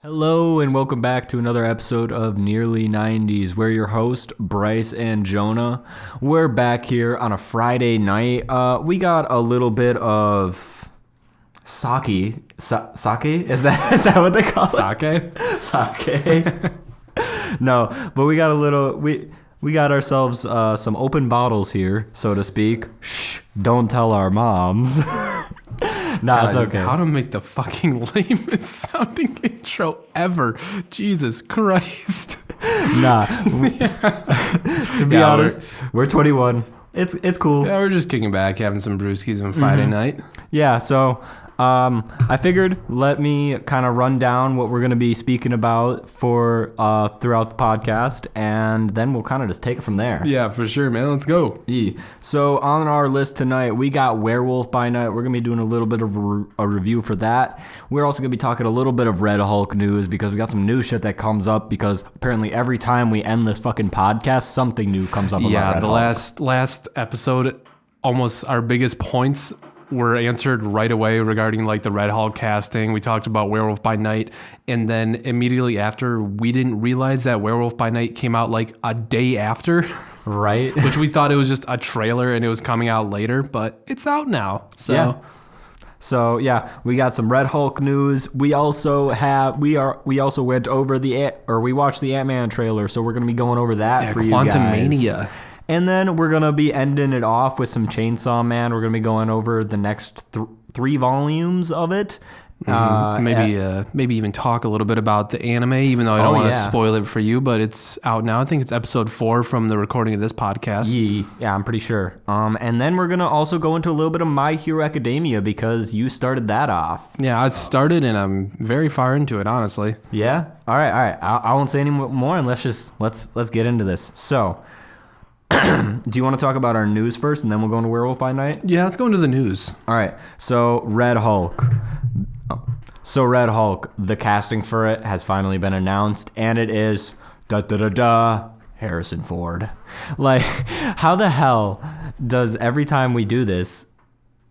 Hello and welcome back to another episode of Nearly 90's. We're your host, Bryce and Jonah. We're back here on a Friday night. We got a little bit of sake. Sake? Is that what they call it? Sake? No, but we got we got ourselves some open bottles here, so to speak. Shh, don't tell our moms. Nah, it's okay. How to make the fucking lamest sounding intro ever. Jesus Christ. Nah. To be honest, we're 21. It's cool. Yeah, we're just kicking back, having some brewskis on Friday night. Yeah, so I figured let me kind of run down what we're going to be speaking about for throughout the podcast, and then we'll kind of just take it from there. Yeah, for sure, man. Let's go. Yeah. So on our list tonight, we got Werewolf by Night. We're going to be doing a little bit of a review for that. We're also going to be talking a little bit of Red Hulk news because we got some new shit that comes up because apparently every time we end this fucking podcast, something new comes up about Red Hulk. Yeah, the last episode, almost our biggest points were answered right away regarding like the Red Hulk casting. We talked about Werewolf by Night, and then immediately after, we didn't realize that Werewolf by Night came out like a day after. Right. Which we thought it was just a trailer and it was coming out later, but it's out now. So yeah. So yeah, we got some Red Hulk news. We also went over we watched the Ant-Man trailer, so we're gonna be going over that for you guys. Quantumania. And then we're gonna be ending it off with some Chainsaw Man. We're gonna be going over the next 3 volumes of it. Maybe even talk a little bit about the anime, even though I don't want to spoil it for you, but it's out now. I think it's episode 4 from the recording of this podcast. Yeah, I'm pretty sure. And then we're gonna also go into a little bit of My Hero Academia because you started that off. Yeah, I started and I'm very far into it, honestly. Yeah. All right. I won't say any more, and let's get into this. So. Do you want to talk about our news first, and then we'll go into Werewolf by Night? Yeah, let's go into the news. All right. So Red Hulk, the casting for it has finally been announced, and it is Harrison Ford. Like, how the hell does every time we do this,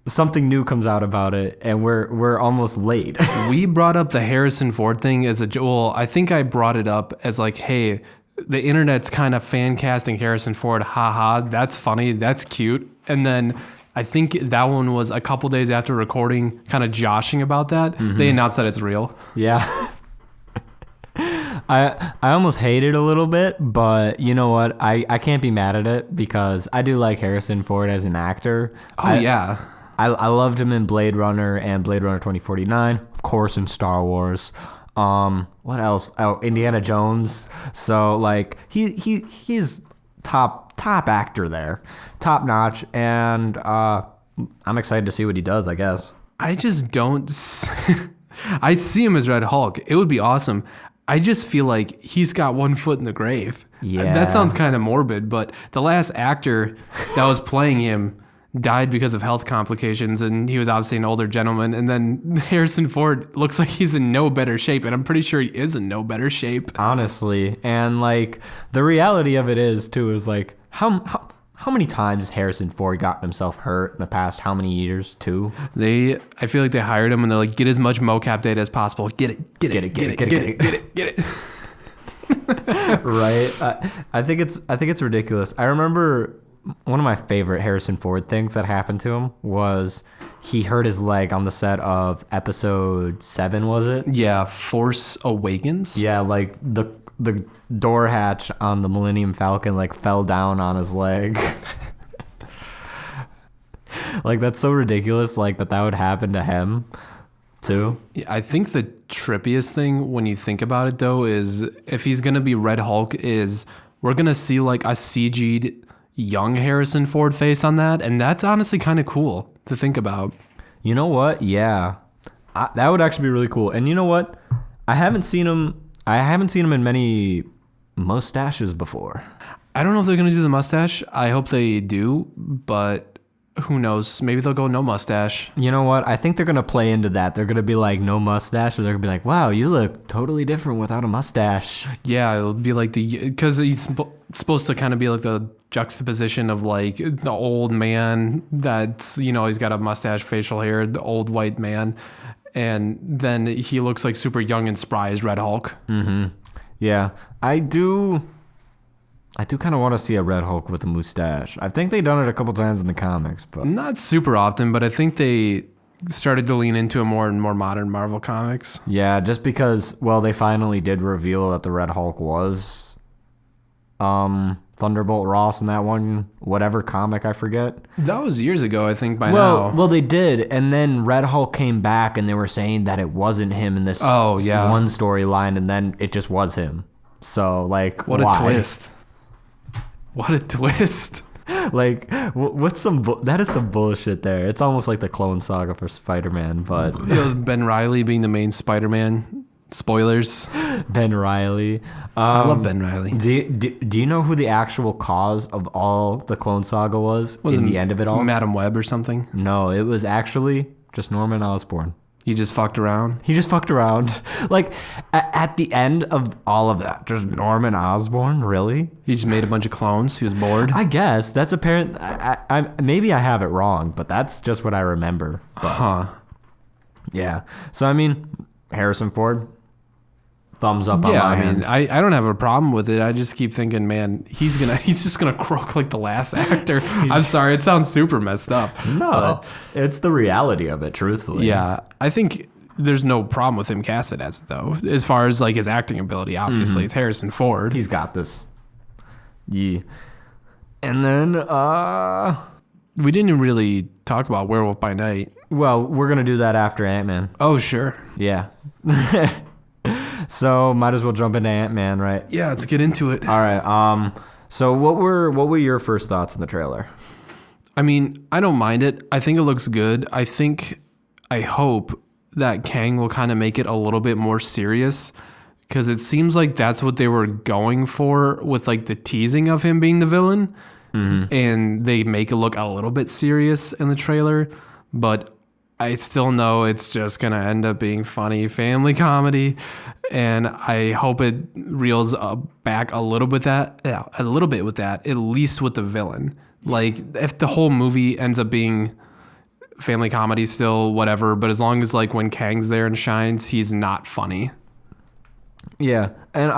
something new comes out about it, and we're almost late? We brought up the Harrison Ford thing as I think I brought it up as like, hey, the internet's kind of fan casting Harrison Ford. Haha, that's funny. That's cute. And then I think that one was a couple days after recording, kind of joshing about that. Mm-hmm. They announced that it's real. Yeah. I almost hate it a little bit, but you know what? I can't be mad at it because I do like Harrison Ford as an actor. Yeah. I loved him in Blade Runner and Blade Runner 2049. Of course, in Star Wars. What else? Oh, Indiana Jones. So like he's top actor there, top notch, and I'm excited to see what he does, I guess. I just don't. I see him as Red Hulk. It would be awesome. I just feel like he's got one foot in the grave. Yeah, that sounds kind of morbid, but the last actor that was playing him died because of health complications, and he was obviously an older gentleman. And then Harrison Ford looks like he's in no better shape, and I'm pretty sure he is in no better shape. Honestly, and like the reality of it is like how many times has Harrison Ford gotten himself hurt in the past how many years too? I feel like they hired him and they're like, get as much mocap data as possible. Get it. Right. I think it's ridiculous. I remember one of my favorite Harrison Ford things that happened to him was he hurt his leg on the set of episode 7, was it? Yeah, Force Awakens. Yeah, like the door hatch on the Millennium Falcon like fell down on his leg. Like, that's so ridiculous, like that would happen to him too. Yeah, I think the trippiest thing when you think about it though is if he's gonna be Red Hulk, is we're gonna see like a CG'd young Harrison Ford face on that, and that's honestly kind of cool to think about. You know what? Yeah, that would actually be really cool. And you know what? I haven't seen him in many mustaches before. I don't know if they're gonna do the mustache. I hope they do, but who knows? Maybe they'll go no mustache. You know what? I think they're gonna play into that. They're gonna be like no mustache, or they're gonna be like, wow, you look totally different without a mustache. Yeah, it'll be like because he's supposed to kind of be like the juxtaposition of like the old man that's, he's got a mustache, facial hair, the old white man. and then he looks like super young and spry as Red Hulk. Yeah, I do kind of want to see a Red Hulk with a mustache. I think they've done it a couple times in the comics, but Not super often, but I think they started to lean into it more and more modern Marvel comics. yeah, just because, well, they finally did reveal that the Red Hulk was Thunderbolt Ross in that one, whatever comic, I forget. That was years ago, I think, by now. Well, they did, and then Red Hulk came back, and they were saying that it wasn't him in this Oh, yeah. one storyline, and then it just was him. So, like, What why? a twist. What a twist. Like, what's that is some bullshit there. It's almost like the Clone Saga for Spider-Man, but Ben Reilly being the main Spider-Man. Spoilers. Ben Reilly. I love Ben Reilly. Do you know who the actual cause of all the Clone Saga was in the end of it all? Madam Web or something? No, it was actually just Norman Osborn. He just fucked around. He just fucked around. Like, at the end of all of that, just Norman Osborn, really? He just made a bunch of clones. He was bored. I guess. That's apparent. Maybe I have it wrong, but that's just what I remember. But, yeah. So, I mean, Harrison Ford, thumbs up on my end. I don't have a problem with it. I just keep thinking, man, he's just gonna croak like the last actor. I'm sorry, it sounds super messed up. No, it's the reality of it, truthfully. Yeah, I think there's no problem with him casted as it, though. As far as like his acting ability, obviously it's Harrison Ford. He's got this. Yeah. And then we didn't really talk about Werewolf by Night. well, we're gonna do that after Ant-Man. Oh, sure. Yeah. So might as well jump into Ant-Man, right? Yeah, let's get into it. All right. So what were your first thoughts in the trailer? I mean, I don't mind it. I think it looks good. I hope that Kang will kind of make it a little bit more serious, because it seems like that's what they were going for with like the teasing of him being the villain. And they make it look a little bit serious in the trailer, but I still know it's just going to end up being funny family comedy, and I hope it reels back a little bit with that, at least with the villain. Like, if the whole movie ends up being family comedy still, whatever, but as long as like when Kang's there and shines, he's not funny. Yeah, and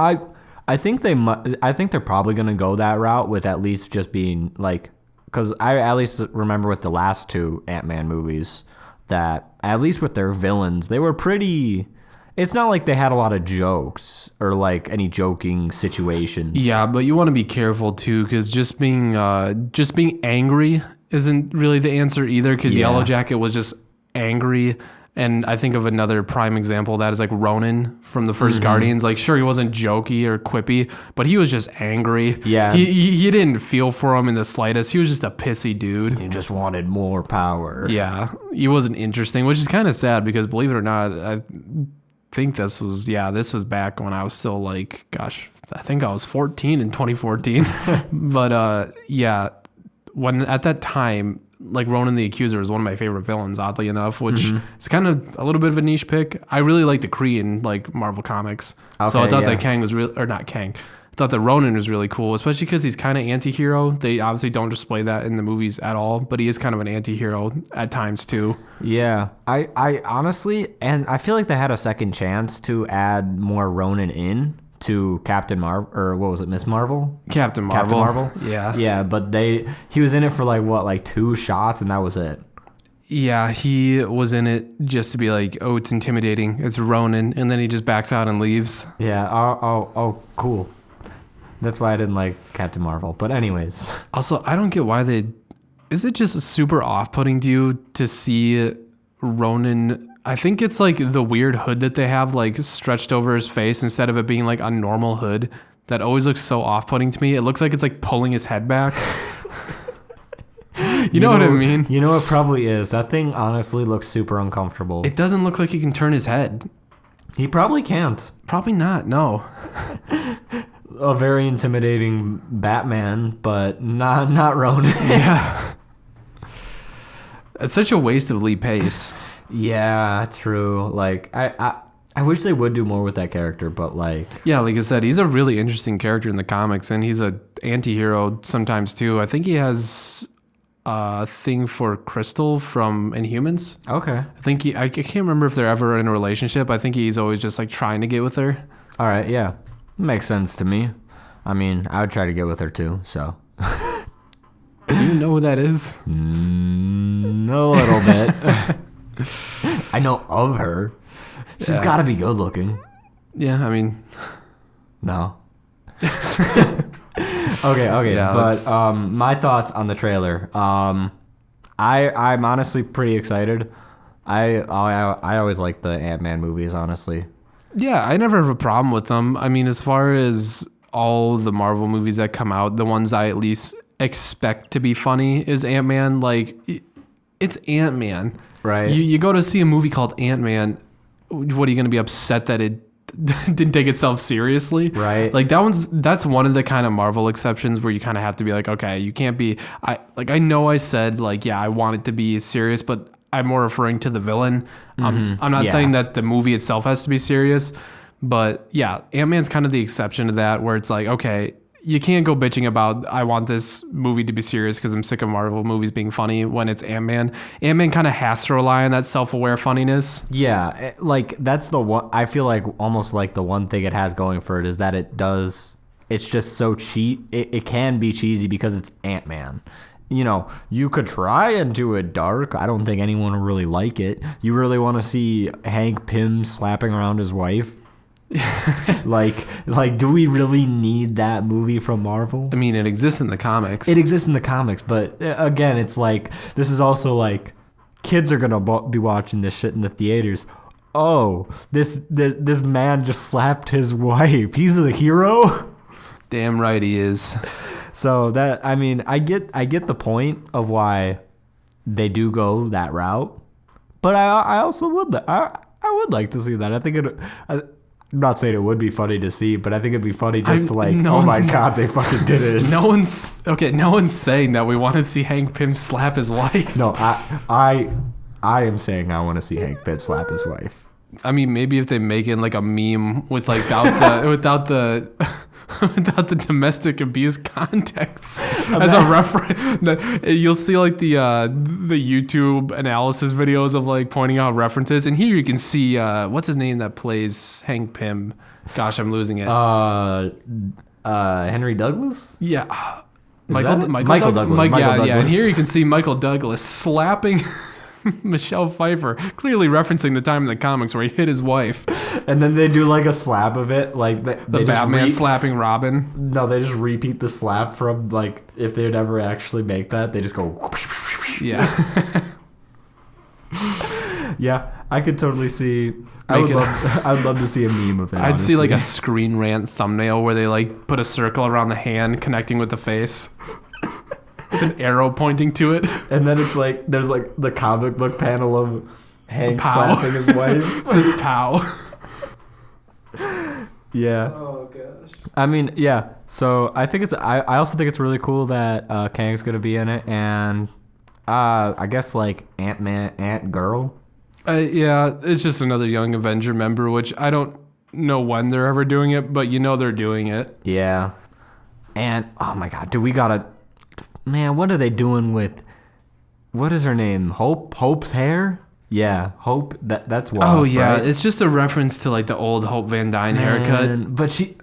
I think they're probably gonna go that route with at least just being like, because I at least remember with the last two Ant-Man movies that at least with their villains, they were pretty. It's not like they had a lot of jokes or like any joking situations. Yeah, but you want to be careful too, because just being angry isn't really the answer either. Because Yeah. Yellow Jacket was just angry. And I think of another prime example of that is like Ronan from the first Guardians. Like, sure, he wasn't jokey or quippy, but he was just angry. Yeah. He didn't feel for him in the slightest. He was just a pissy dude. You just wanted more power. Yeah, he wasn't interesting, which is kind of sad because, believe it or not, I think this was back when I was still like, gosh, I think I was 14 in 2014. But yeah, when at that time, like Ronan the Accuser is one of my favorite villains, oddly enough, which is kind of a little bit of a niche pick. I really like the Kree in like Marvel Comics. So I thought that Kang was real, or not Kang. I thought that Ronan was really cool, especially because he's kind of anti-hero. They obviously don't display that in the movies at all, but he is kind of an anti-hero at times too. Yeah, I honestly, and I feel like they had a second chance to add more Ronan in to Captain Marvel, or what was it, Miss Marvel? Captain Marvel. Yeah. Yeah, but he was in it for like 2 shots and that was it. Yeah, he was in it just to be like, oh, it's intimidating. It's Ronan. And then he just backs out and leaves. Yeah. Oh, cool. That's why I didn't like Captain Marvel. But anyways. Also, I don't get why is it just super off-putting to you to see Ronan? I think it's like the weird hood that they have like stretched over his face instead of it being like a normal hood. That always looks so off-putting to me. It looks like it's like pulling his head back. You know what I mean? You know, it probably is. That thing honestly looks super uncomfortable. It doesn't look like he can turn his head. He probably can't. Probably not, no. A very intimidating Batman, but not Ronan. Yeah. It's such a waste of Lee Pace. Yeah, true. Like, I wish they would do more with that character, but like... Yeah, like I said, he's a really interesting character in the comics, and he's a anti-hero sometimes too. I think he has thing for Crystal from Inhumans. Okay. I think I can't remember if they're ever in a relationship. I think he's always just like trying to get with her. All right, yeah. Makes sense to me. I mean, I would try to get with her too, so. Do you know who that is? A little bit. I know of her. She's got to be good looking. Yeah, I mean. No. Okay. Yeah, but my thoughts on the trailer. I'm honestly pretty excited. I always like the Ant-Man movies, honestly. Yeah, I never have a problem with them. I mean, as far as all the Marvel movies that come out, the ones I at least expect to be funny is Ant-Man. Like, it's Ant-Man. Right. You go to see a movie called Ant-Man, what are you going to be upset that it didn't take itself seriously? Right. Like, that's one of the kind of Marvel exceptions where you kind of have to be like, okay, you can't be, I know I said, like, yeah, I want it to be serious, but I'm more referring to the villain. I'm not saying that the movie itself has to be serious, but yeah, Ant-Man's kind of the exception to that, where it's like, okay, you can't go bitching about, I want this movie to be serious because I'm sick of Marvel movies being funny when it's Ant-Man. Ant-Man kind of has to rely on that self-aware funniness. Yeah, like that's the one, I feel like almost like the one thing it has going for it is that it's just so cheap. It can be cheesy because it's Ant-Man. You know, you could try and do it dark. I don't think anyone would really like it. You really want to see Hank Pym slapping around his wife? like, do we really need that movie from Marvel? I mean, it exists in the comics. It exists in the comics, but again, it's like, this is also like, kids are gonna be watching this shit in the theaters. Oh, this man just slapped his wife. He's a hero? Damn right he is. So that, I mean, I get the point of why they do go that route, but I also would like to see that. I think I'm not saying it would be funny to see, but I think it'd be funny just to like, oh my god, they fucking did it. No one's saying that we want to see Hank Pym slap his wife. No, I am saying I want to see Hank Pym slap his wife. I mean, maybe if they make it like a meme with like without the domestic abuse context as a reference, you'll see like the YouTube analysis videos of like pointing out references, and here you can see what's his name that plays Hank Pym. Gosh, I'm losing it. Henry Douglas. Yeah, Michael Douglas. Michael Douglas. Yeah. And here you can see Michael Douglas slapping Michelle Pfeiffer, clearly referencing the time in the comics where he hit his wife. And then they do like a slap of it, like the Batman slapping Robin. No, they just repeat the slap from like, if they'd ever actually make that, they just go. Yeah. Yeah, I could totally see. I'd love to see a meme of it. I'd honestly. see like a Screen Rant thumbnail where they like put a circle around the hand connecting with the face. An arrow pointing to it. And then it's like, there's like the comic book panel of Hank slapping his wife. It says pow. Yeah. Oh gosh. I mean, yeah. So I think I also think it's really cool that Kang's gonna be in it, and I guess like Ant Girl. Yeah, it's just another Young Avenger member, which I don't know when they're ever doing it, but you know they're doing it. Yeah. And oh my god, man, what are they doing with, what is her name? Hope's hair? Yeah, Hope. That's Wasp. Oh yeah, right? it's just a reference to like the old Hope Van Dyne haircut. But it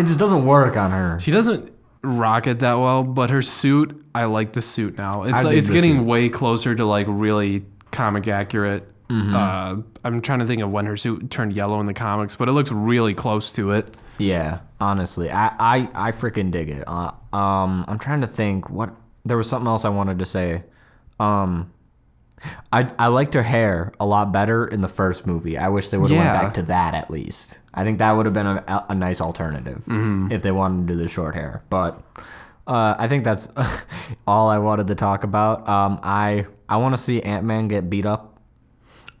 just doesn't work on her. She doesn't rock it that well, but her suit, I like the suit now. It's getting way closer to like really comic accurate. Mm-hmm. I'm trying to think of when her suit turned yellow in the comics, but it looks really close to it. Yeah, honestly, I freaking dig it. I'm trying to think what. There was something else I wanted to say. I liked her hair a lot better in the first movie. I wish they would have went back to that at least. I think that would have been a nice alternative if they wanted to do the short hair. But I think that's all I wanted to talk about. I want to see Ant-Man get beat up.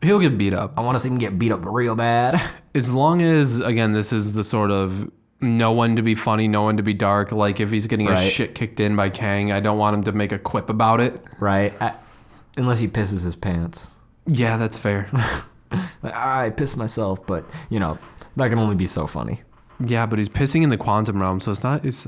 He'll get beat up. I want to see him get beat up real bad. As long as, again, this is the sort of no one to be funny, no one to be dark. Like if he's getting his shit kicked in by Kang, I don't want him to make a quip about it. Right. Unless he pisses his pants. Yeah, that's fair. Like, I pissed myself, but, you know, that can only be so funny. Yeah, but he's pissing in the quantum realm, so it's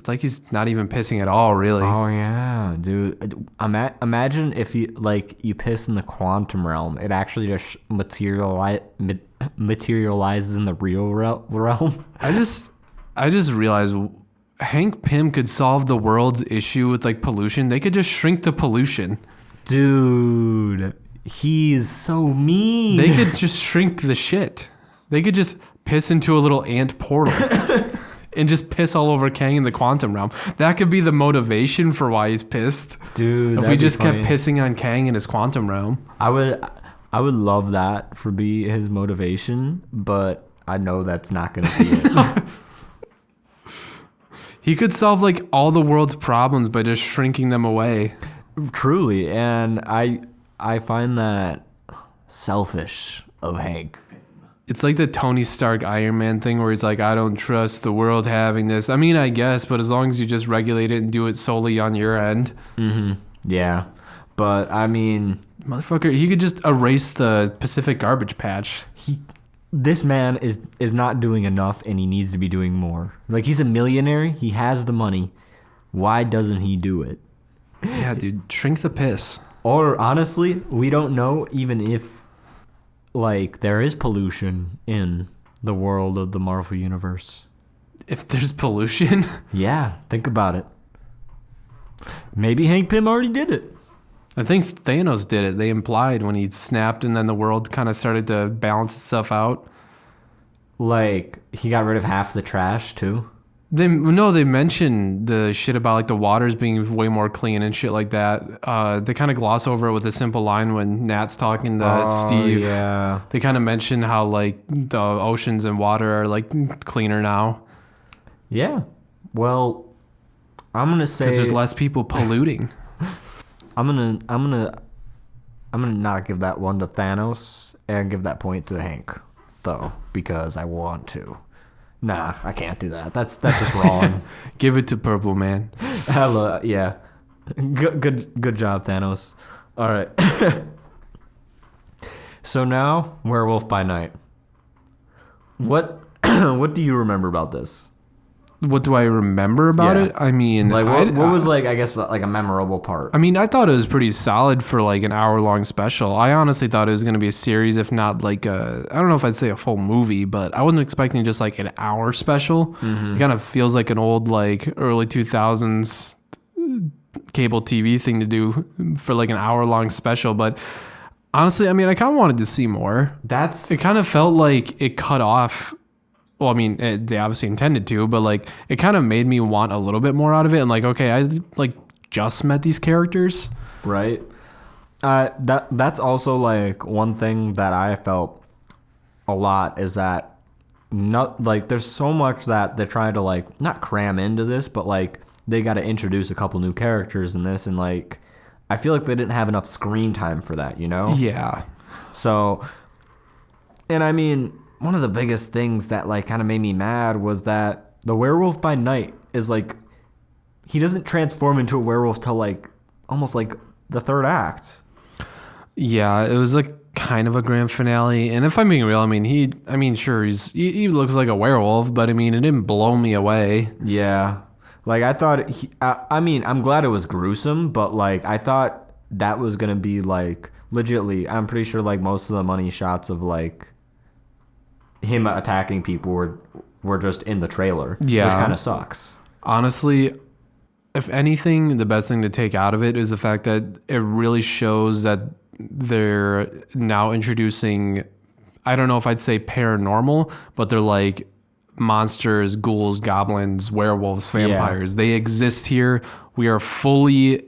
like he's not even pissing at all, really. Oh yeah, dude. Imagine if you piss in the quantum realm, it actually just materializes in the real realm. I just realized Hank Pym could solve the world's issue with like pollution. They could just shrink the pollution. Dude, he's so mean. They could just shrink the shit. They could just piss into a little ant portal and just piss all over Kang in the quantum realm. That could be the motivation for why he's pissed. Dude, if we just kept pissing on Kang in his quantum realm. I would love that for be his motivation, but I know that's not going to be it. He could solve like all the world's problems by just shrinking them away. Truly, and I find that selfish of Hank. It's like the Tony Stark Iron Man thing where he's like, I don't trust the world having this. I mean, I guess, but as long as you just regulate it and do it solely on your end. Mm-hmm. Yeah. But, I mean... Motherfucker, he could just erase the Pacific garbage patch. This man is not doing enough, and he needs to be doing more. Like, he's a millionaire. He has the money. Why doesn't he do it? Yeah, dude. Shrink the piss. Or, honestly, we don't know even if... like, there is pollution in the world of the Marvel Universe. If there's pollution? Yeah, think about it. Maybe Hank Pym already did it. I think Thanos did it. They implied when he snapped and then the world kind of started to balance itself out. Like, he got rid of half the trash, too? They mentioned the shit about like the waters being way more clean and shit like that. They kind of gloss over it with a simple line when Nat's talking to Steve. Yeah. They kind of mention how like the oceans and water are like cleaner now. Yeah. Well, I'm gonna say because there's less people polluting. I'm gonna not give that one to Thanos and give that point to Hank, though, because I want to. Nah, I can't do that. That's just wrong. Give it to Purple Man. Hella, yeah. Good job, Thanos. All right. So now, Werewolf by Night. What do you remember about this? What do I remember about it? I mean, like what was like, I guess, like a memorable part? I mean, I thought it was pretty solid for like an hour-long special. I honestly thought it was going to be a series, if not like I don't know if I'd say a full movie, but I wasn't expecting just like an hour special. Mm-hmm. It kind of feels like an old like early 2000s cable TV thing to do for like an hour-long special. But honestly, I mean, I kind of wanted to see more. It kind of felt like it cut off. Well, I mean, they obviously intended to, but like it kind of made me want a little bit more out of it. And like, okay, I like just met these characters, right? That's also like one thing that I felt a lot is that not like there's so much that they're trying to like not cram into this, but like they got to introduce a couple new characters in this, and like I feel like they didn't have enough screen time for that, you know? Yeah. So, and I mean, one of the biggest things that like kind of made me mad was that the Werewolf by Night is like, he doesn't transform into a werewolf till like almost like the third act. Yeah, it was like kind of a grand finale. And if I'm being real, I mean, sure, he looks like a werewolf, but I mean, it didn't blow me away. Yeah. Like I thought, I mean, I'm glad it was gruesome, but like I thought that was going to be like legitly, I'm pretty sure like most of the money shots of like him attacking people were just in the trailer, yeah, which kind of sucks. Honestly, if anything, the best thing to take out of it is the fact that it really shows that they're now introducing, I don't know if I'd say paranormal, but they're like monsters, ghouls, goblins, werewolves, vampires. Yeah. They exist here. We are fully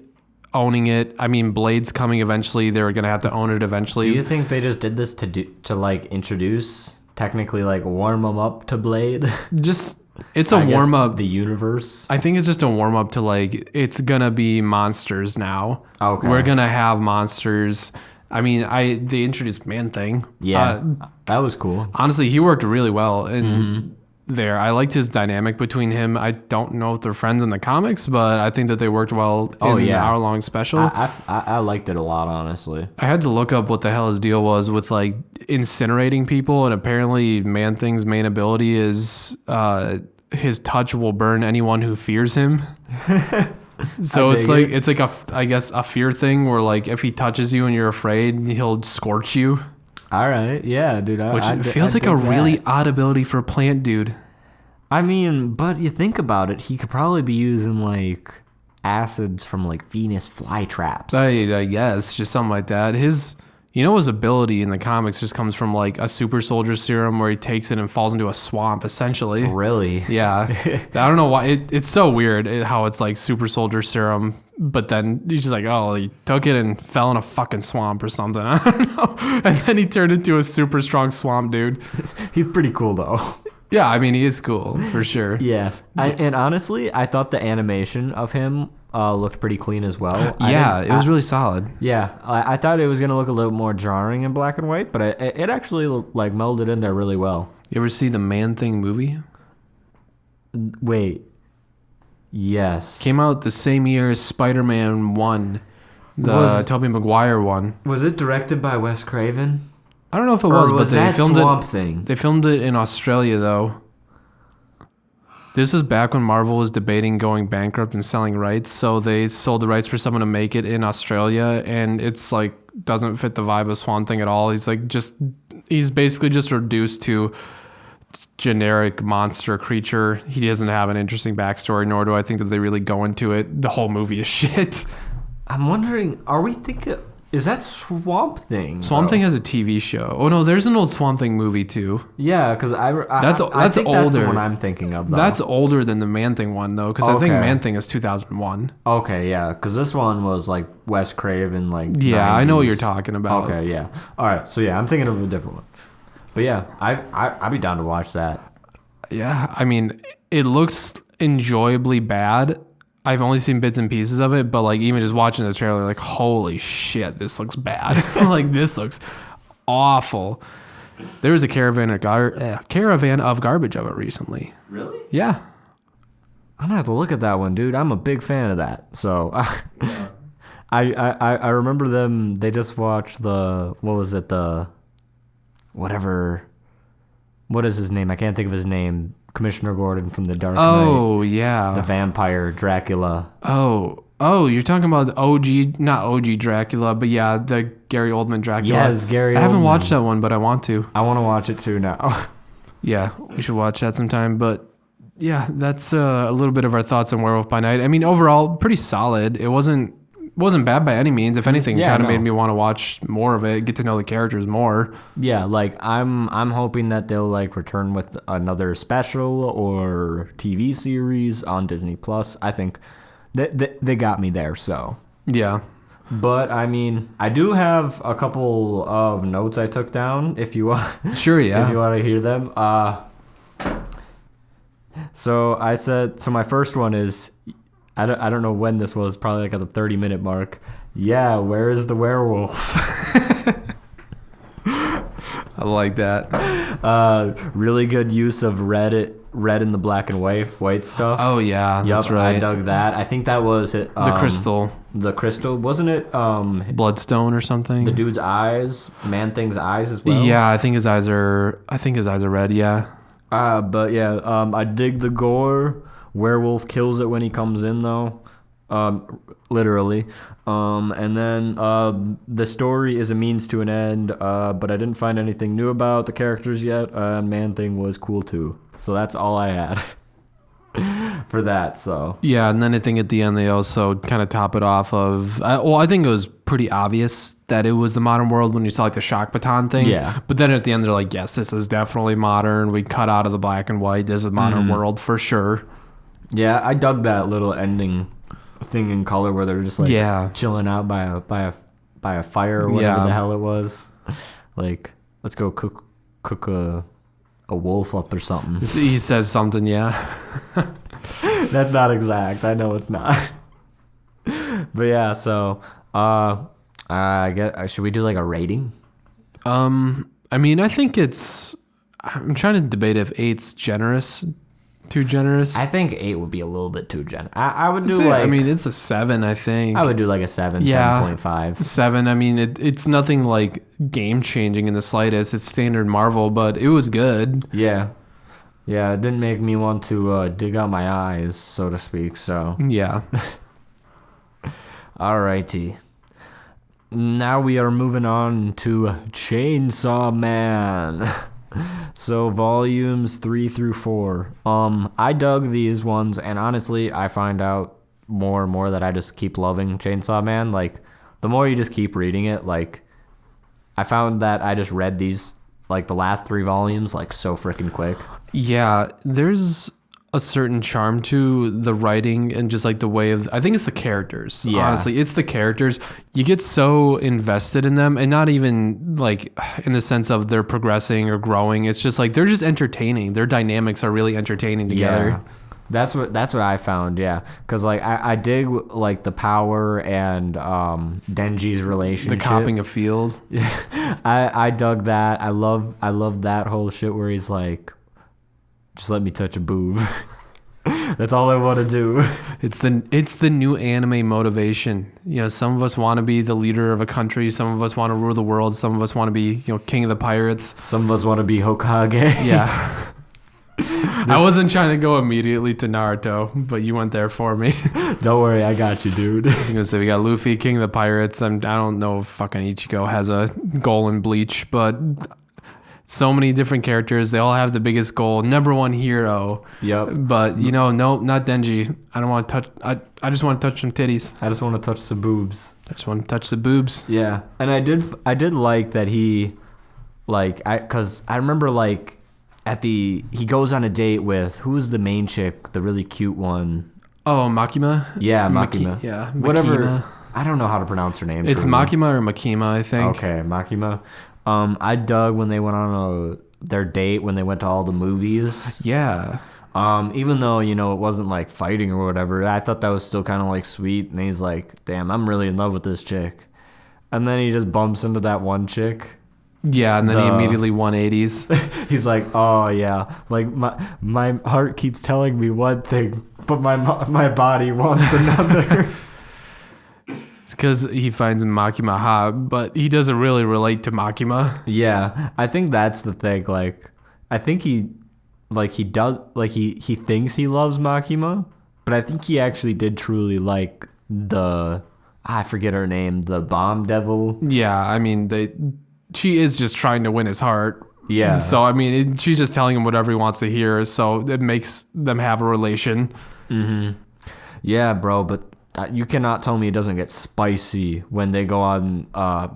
owning it. I mean, Blade's coming eventually. They're going to have to own it eventually. Do you think they just did this to like introduce, technically like warm them up to Blade? Just, it's a warm up. The universe. I think it's just a warm up to like, it's going to be monsters now. Okay. We're going to have monsters. I mean, they introduced Man-Thing. Yeah. That was cool. Honestly, he worked really well. And there. I liked his dynamic between him. I don't know if they're friends in the comics, but I think that they worked well in the hour-long special. I liked it a lot, honestly. I had to look up what the hell his deal was with like incinerating people, and apparently Man-Thing's main ability is his touch will burn anyone who fears him. So it's like I guess a fear thing where like if he touches you and you're afraid, he'll scorch you. All right, yeah, dude. Which feels like a really odd ability for a plant, dude. I mean, but you think about it, he could probably be using like acids from like Venus flytraps. I guess just something like that. His ability in the comics just comes from like a super soldier serum where he takes it and falls into a swamp, essentially. Really? Yeah. I don't know why. It's so weird how it's like super soldier serum, but then he's just like, oh, he took it and fell in a fucking swamp or something. I don't know. And then he turned into a super strong swamp dude. He's pretty cool, though. Yeah, I mean, he is cool, for sure. Yeah. And honestly, I thought the animation of him looked pretty clean as well. Yeah, it was really solid. Yeah, I thought it was going to look a little more jarring in black and white, but it actually like melded in there really well. You ever see the Man-Thing movie? Wait. Yes. Came out the same year as Spider-Man 1, the Tobey Maguire one. Was it directed by Wes Craven? I don't know if it was, but they filmed Swamp Thing? They filmed it in Australia, though. This was back when Marvel was debating going bankrupt and selling rights, so they sold the rights for someone to make it in Australia, and it's like doesn't fit the vibe of Swamp Thing at all. He's basically just reduced to generic monster creature. He doesn't have an interesting backstory, nor do I think that they really go into it. The whole movie is shit. I'm wondering, are we thinking... Is that Swamp Thing? Swamp Thing has a TV show. Oh no, there's an old Swamp Thing movie too. Yeah, because I think older. That's the one I'm thinking of. Though. That's older than the Man-Thing one though, because I think Man-Thing is 2001. Okay, yeah, because this one was like Wes Craven, like yeah, 90s. I know what you're talking about. Okay, yeah, all right, so yeah, I'm thinking of a different one, but yeah, I'd be down to watch that. Yeah, I mean, it looks enjoyably bad. I've only seen bits and pieces of it, but like even just watching the trailer, like holy shit, this looks bad. Like this looks awful. There was a caravan of garbage of it recently. Really? Yeah. I'm gonna have to look at that one, dude. I'm a big fan of that. So yeah. I remember them. They just watched what is his name? I can't think of his name. Commissioner Gordon from The Dark Knight. Oh, yeah. The vampire Dracula. Oh, you're talking about the not OG Dracula, but yeah, the Gary Oldman Dracula. Yes, Gary Oldman. I haven't watched that one, but I want to. I want to watch it too now. Yeah, we should watch that sometime. But yeah, that's a little bit of our thoughts on Werewolf by Night. I mean, overall, pretty solid. It wasn't bad by any means. If anything, it kind of made me want to watch more of it, get to know the characters more. Yeah, like I'm hoping that they'll like return with another special or TV series on Disney Plus. I think they got me there. So yeah. But I mean, I do have a couple of notes I took down. If you want, sure, yeah. If you want to hear them. So my first one is. I don't know when this was, probably like at the 30-minute mark. Yeah, where is the werewolf? I like that. Really good use of red in the black and white stuff. Oh, yeah, that's right. I dug that. I think that was it. The crystal. The crystal. Wasn't it? Bloodstone or something? The dude's eyes, Man-Thing's eyes as well? Yeah, I think his eyes are red, yeah. But yeah, I dig the gore. Werewolf kills it when he comes in, though, literally. And then the story is a means to an end, but I didn't find anything new about the characters yet. Man-Thing was cool, too. So that's all I had for that. So yeah, and then I think at the end they also kind of top it off of... I think it was pretty obvious that it was the modern world when you saw like the shock baton things. Yeah. But then at the end they're like, yes, this is definitely modern. We cut out of the black and white. This is modern world for sure. Yeah, I dug that little ending thing in color where they're just like chilling out by a fire or whatever the hell it was. Like, let's go cook a wolf up or something. He says something, yeah. That's not exact. I know it's not. But yeah, so I guess should we do like a rating? I mean, I think it's I'm trying to debate if 8's generous, too generous. I think 8 would be a little bit too generous. I would do I mean, it's a 7, I think. I would do like a 7, Yeah. 7.5. 7. I mean, it's nothing like game changing in the slightest. It's standard Marvel, but it was good. Yeah. Yeah, it didn't make me want to dig out my eyes, so to speak, so. Yeah. Alrighty. Now we are moving on to Chainsaw Man. So volumes 3 through 4. I dug these ones, and honestly, I find out more and more that I just keep loving Chainsaw Man. Like, the more you just keep reading it, like, I found that I just read these, like, the last 3 volumes, like, so freaking quick. Yeah, there's a certain charm to the writing and just like the way of, I think it's the characters. Yeah. Honestly, it's the characters. You get so invested in them, and not even like in the sense of they're progressing or growing. It's just like they're just entertaining. Their dynamics are really entertaining together. Yeah. That's what I found, yeah. Because, like, I dig, like, the Power and Denji's relationship. The copping a field. I dug that. I love that whole shit where he's like, just let me touch a boob. That's all I want to do. It's the new anime motivation. You know, some of us want to be the leader of a country. Some of us want to rule the world. Some of us want to be, you know, king of the pirates. Some of us want to be Hokage. Yeah. I wasn't trying to go immediately to Naruto, but you went there for me. Don't worry, I got you, dude. I was gonna say we got Luffy, king of the pirates. I don't know if fucking Ichigo has a goal in Bleach, but so many different characters. They all have the biggest goal. Number one hero. Yep. But, you know, no, not Denji. I don't want to touch... I just want to touch some titties. I just want to touch some boobs. I just want to touch the boobs. Yeah. And I did like that he, like, because I remember, like, he goes on a date with, who's the main chick, the really cute one? Oh, Makima? Yeah, Makima. Yeah. Whatever. Makima. I don't know how to pronounce her name. It's truly. Makima or Makima, I think. Okay, Makima. I dug when they went on their date, when they went to all the movies. Yeah. Even though, you know, it wasn't like fighting or whatever, I thought that was still kind of like sweet. And he's like, damn, I'm really in love with this chick. And then he just bumps into that one chick. Yeah, and then he immediately 180s. He's like, oh yeah, like my heart keeps telling me one thing, but my body wants another. It's because he finds Makima hot, but he doesn't really relate to Makima. Yeah, I think that's the thing. Like, I think he thinks he loves Makima, but I think he actually did truly like I forget her name, the bomb devil. Yeah, I mean, she is just trying to win his heart. Yeah. So, I mean, she's just telling him whatever he wants to hear, so it makes them have a relation. Mm-hmm. Yeah, bro, but you cannot tell me it doesn't get spicy when they go on,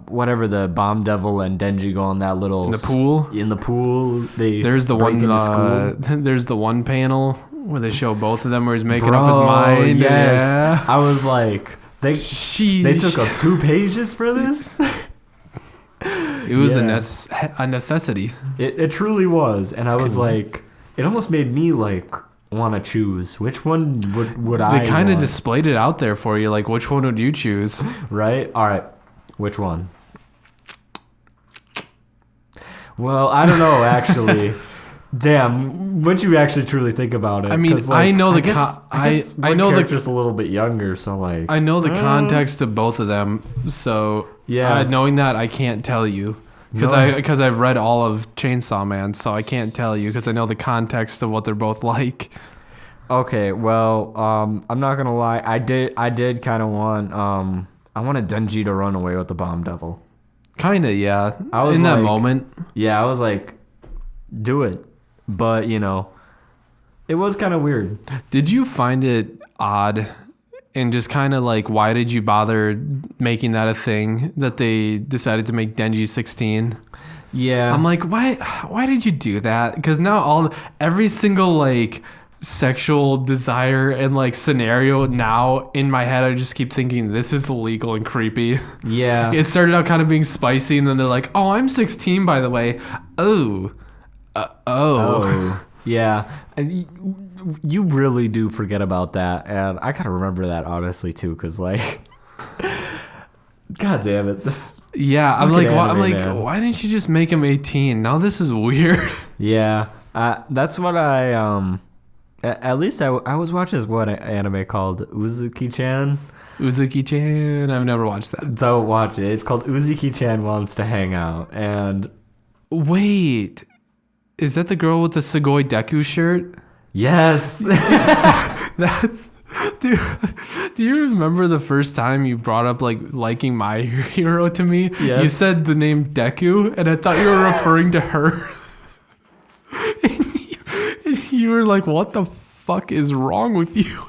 whatever the bomb devil and Denji go on that little... In the pool? In the pool. There's the break one, into school. there's the one panel where they show both of them where he's making Bro, up his mind. Yes. Yeah. I was like, they took up 2 pages for this? It was a necessity. It truly was. And I was like, it almost made me like want to choose. Which one would I They kind of want? displayed it out there for you. Like, which one would you choose? Right? All right. Which one? Well, I don't know, actually. Damn, once you actually truly think about it. I mean, like, I know I guess I know the just a little bit younger, so like I know the context of both of them. So Yeah. knowing that, I can't tell you because I've read all of Chainsaw Man, so I can't tell you because I know the context of what they're both like. Okay, well, I'm not gonna lie. I did kind of want I wanted Denji to run away with the bomb devil. Kind of, yeah. I was in that like- moment. Yeah, I was like, do it, but you know, it was kind of weird. Did you find it odd and just kind of like, why did you bother making that a thing that they decided to make Denji 16? Yeah, I'm like, why did you do that? Because now every single like sexual desire and like scenario now in my head, I just keep thinking this is illegal and creepy. yeah. It started out kind of being spicy, and then they're like, oh, I'm 16 by the way. Oh. Yeah, and you really do forget about that, and I gotta remember that honestly too, because like God damn it. This Yeah, I'm fucking like, anime, man. why didn't you just make him 18? Now this is weird. Yeah. That's what at least I was watching this one anime called Uzuki-chan. Uzuki-chan, I've never watched that. Don't watch it. It's called Uzuki-chan Wants to Hang Out. And Wait, is that the girl with the Sugoi Deku shirt? yes. That's dude. Do you remember the first time you brought up like liking My Hero to me? Yes. You said the name Deku, and I thought you were referring to her. and you were like, "What the fuck is wrong with you?"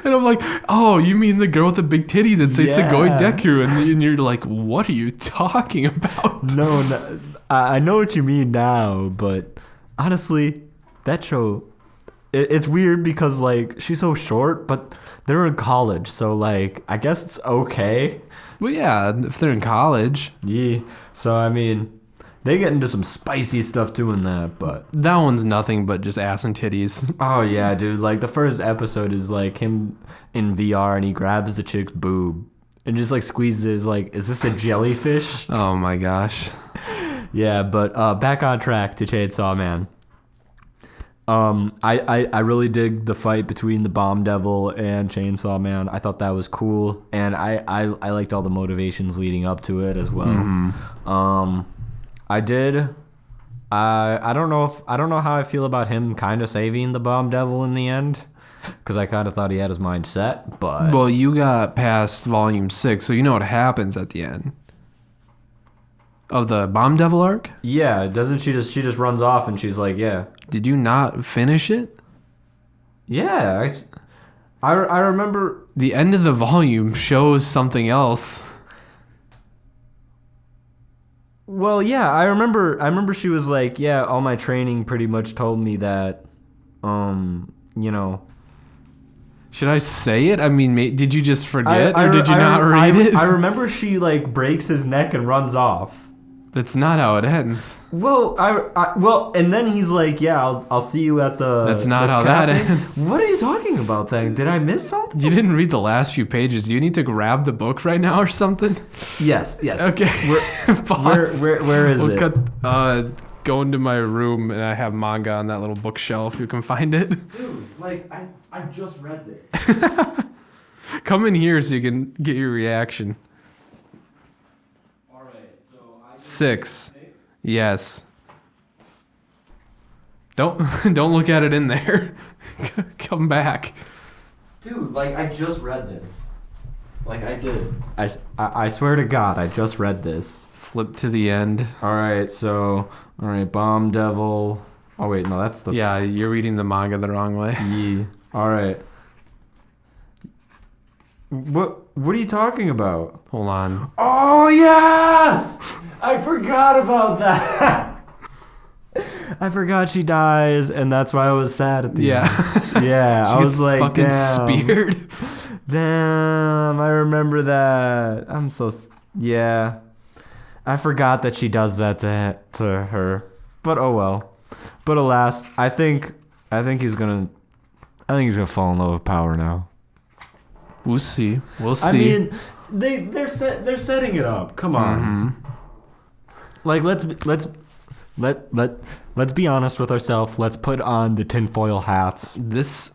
And I'm like, "Oh, you mean the girl with the big titties that says Yeah. Sugoi Deku?" And you're like, "What are you talking about?" No, I know what you mean now, but honestly, that show, it's weird because like she's so short, but they're in college, so like I guess it's okay. Well, yeah, if they're in college. Yeah. So I mean, they get into some spicy stuff doing that, but That one's nothing but just ass and titties. oh yeah, dude, like the first episode is like him in VR and he grabs the chick's boob and just like squeezes, like, is this a jellyfish? Oh my gosh. Yeah, but back on track to Chainsaw Man. I really dig the fight between the Bomb Devil and Chainsaw Man. I thought that was cool, and I liked all the motivations leading up to it as well. Mm-hmm. I did. I don't know how I feel about him kind of saving the Bomb Devil in the end, because I kind of thought he had his mind set. But Well, you got past volume 6, so you know what happens at the end of the Bomb Devil arc. yeah, doesn't she just runs off and she's like, yeah, Did you not finish it? yeah. I remember. The end of the volume shows something else. Well, yeah, I remember she was like, yeah, all my training pretty much told me that, you know. Should I say it? I mean, did you just forget, or did you not read it? I remember she like breaks his neck and runs off. That's not how it ends. Well, and then he's like, yeah, I'll see you at the. That's not the how that cafe." ends. What are you talking about then? Did I miss something? You didn't read the last few pages. Do you need to grab the book right now or something? Yes. Okay. Pause. Where is it? Go into my room, and I have manga on that little bookshelf. You can find it. Dude, like I just read this. Come in here so you can get your reaction. All right, so 6. Yes. Don't look at it in there. Come back. Dude, like I just read this. Like I did. I swear to God, I just read this. Flip to the end. All right, Bomb Devil. Oh wait, no, that's the. Yeah, you're reading the manga the wrong way. Yeah. All right. What are you talking about? Hold on. Oh yes! I forgot about that. I forgot she dies, and that's why I was sad at the end. Yeah, I She was gets like, fucking damn. speared. Damn, I remember that. Yeah. I forgot that she does that to her. But oh well. But alas, I think he's gonna fall in love with power now. We'll see. I mean, they're setting it up. Come on. Mm-hmm. Like let's be honest with ourselves. Let's put on the tinfoil hats.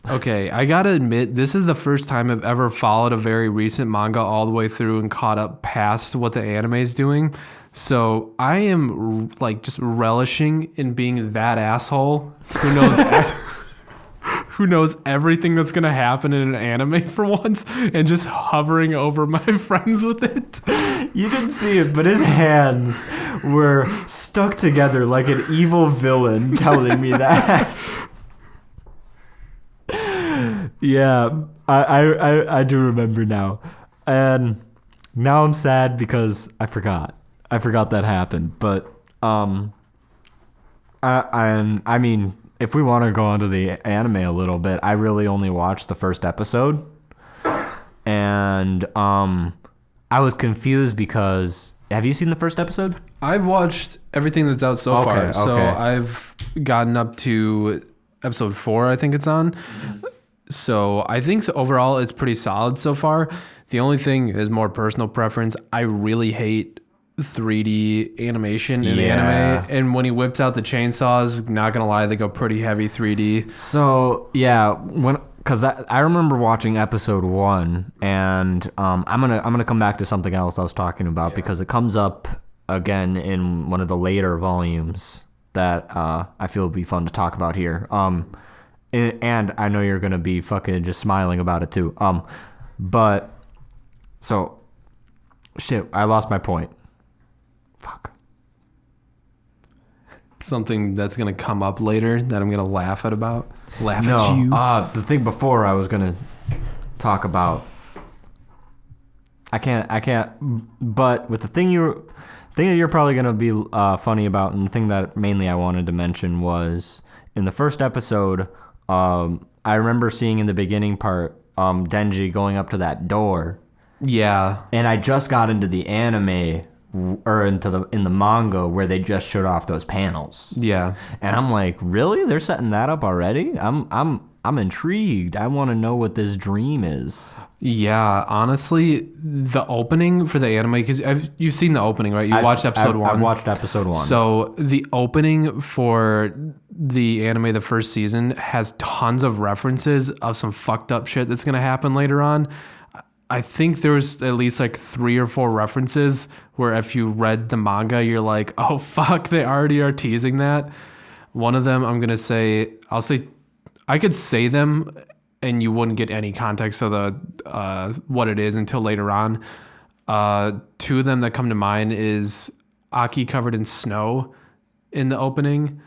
I gotta admit, this is the first time I've ever followed a very recent manga all the way through and caught up past what the anime is doing. So I am like just relishing in being that asshole who knows who knows everything that's gonna happen in an anime for once, and just hovering over my friends with it. You didn't see it, but his hands were stuck together like an evil villain telling me that. Yeah, I do remember now. And now I'm sad because I forgot that happened. But I mean, if we want to go into the anime a little bit, I really only watched the first episode. And I was confused because have you seen the first episode? I've watched everything that's out so far. So I've gotten up to episode 4, I think it's on. So I think overall it's pretty solid so far. The only thing is more personal preference. I really hate 3D animation in anime. And when he whips out the chainsaws, not going to lie, they go pretty heavy 3D. So, yeah, because I remember watching episode 1, and I'm gonna come back to something else I was talking about because it comes up again in one of the later volumes that I feel would be fun to talk about here. And I know you're gonna be fucking just smiling about it too. But so shit, I lost my point. Fuck. Something that's gonna come up later that I'm gonna laugh at you. The thing before I was gonna talk about. I can't. But with the thing that you're probably gonna be funny about, and the thing that mainly I wanted to mention was in the first episode. I remember seeing in the beginning part, Denji going up to that door. Yeah. And I just got into the anime or in the manga where they just showed off those panels. Yeah. And I'm like, really? They're setting that up already? I'm intrigued. I want to know what this dream is. Yeah, honestly, the opening for the anime, because you've seen the opening, right? Watched episode 1. I've watched episode 1. So the opening for the anime, the first season, has tons of references of some fucked up shit that's going to happen later on. I think there's at least like 3 or 4 references where if you read the manga, you're like, oh, fuck, they already are teasing that. One of them, I could say them and you wouldn't get any context of the what it is until later on. 2 of them that come to mind is Aki covered in snow in the opening.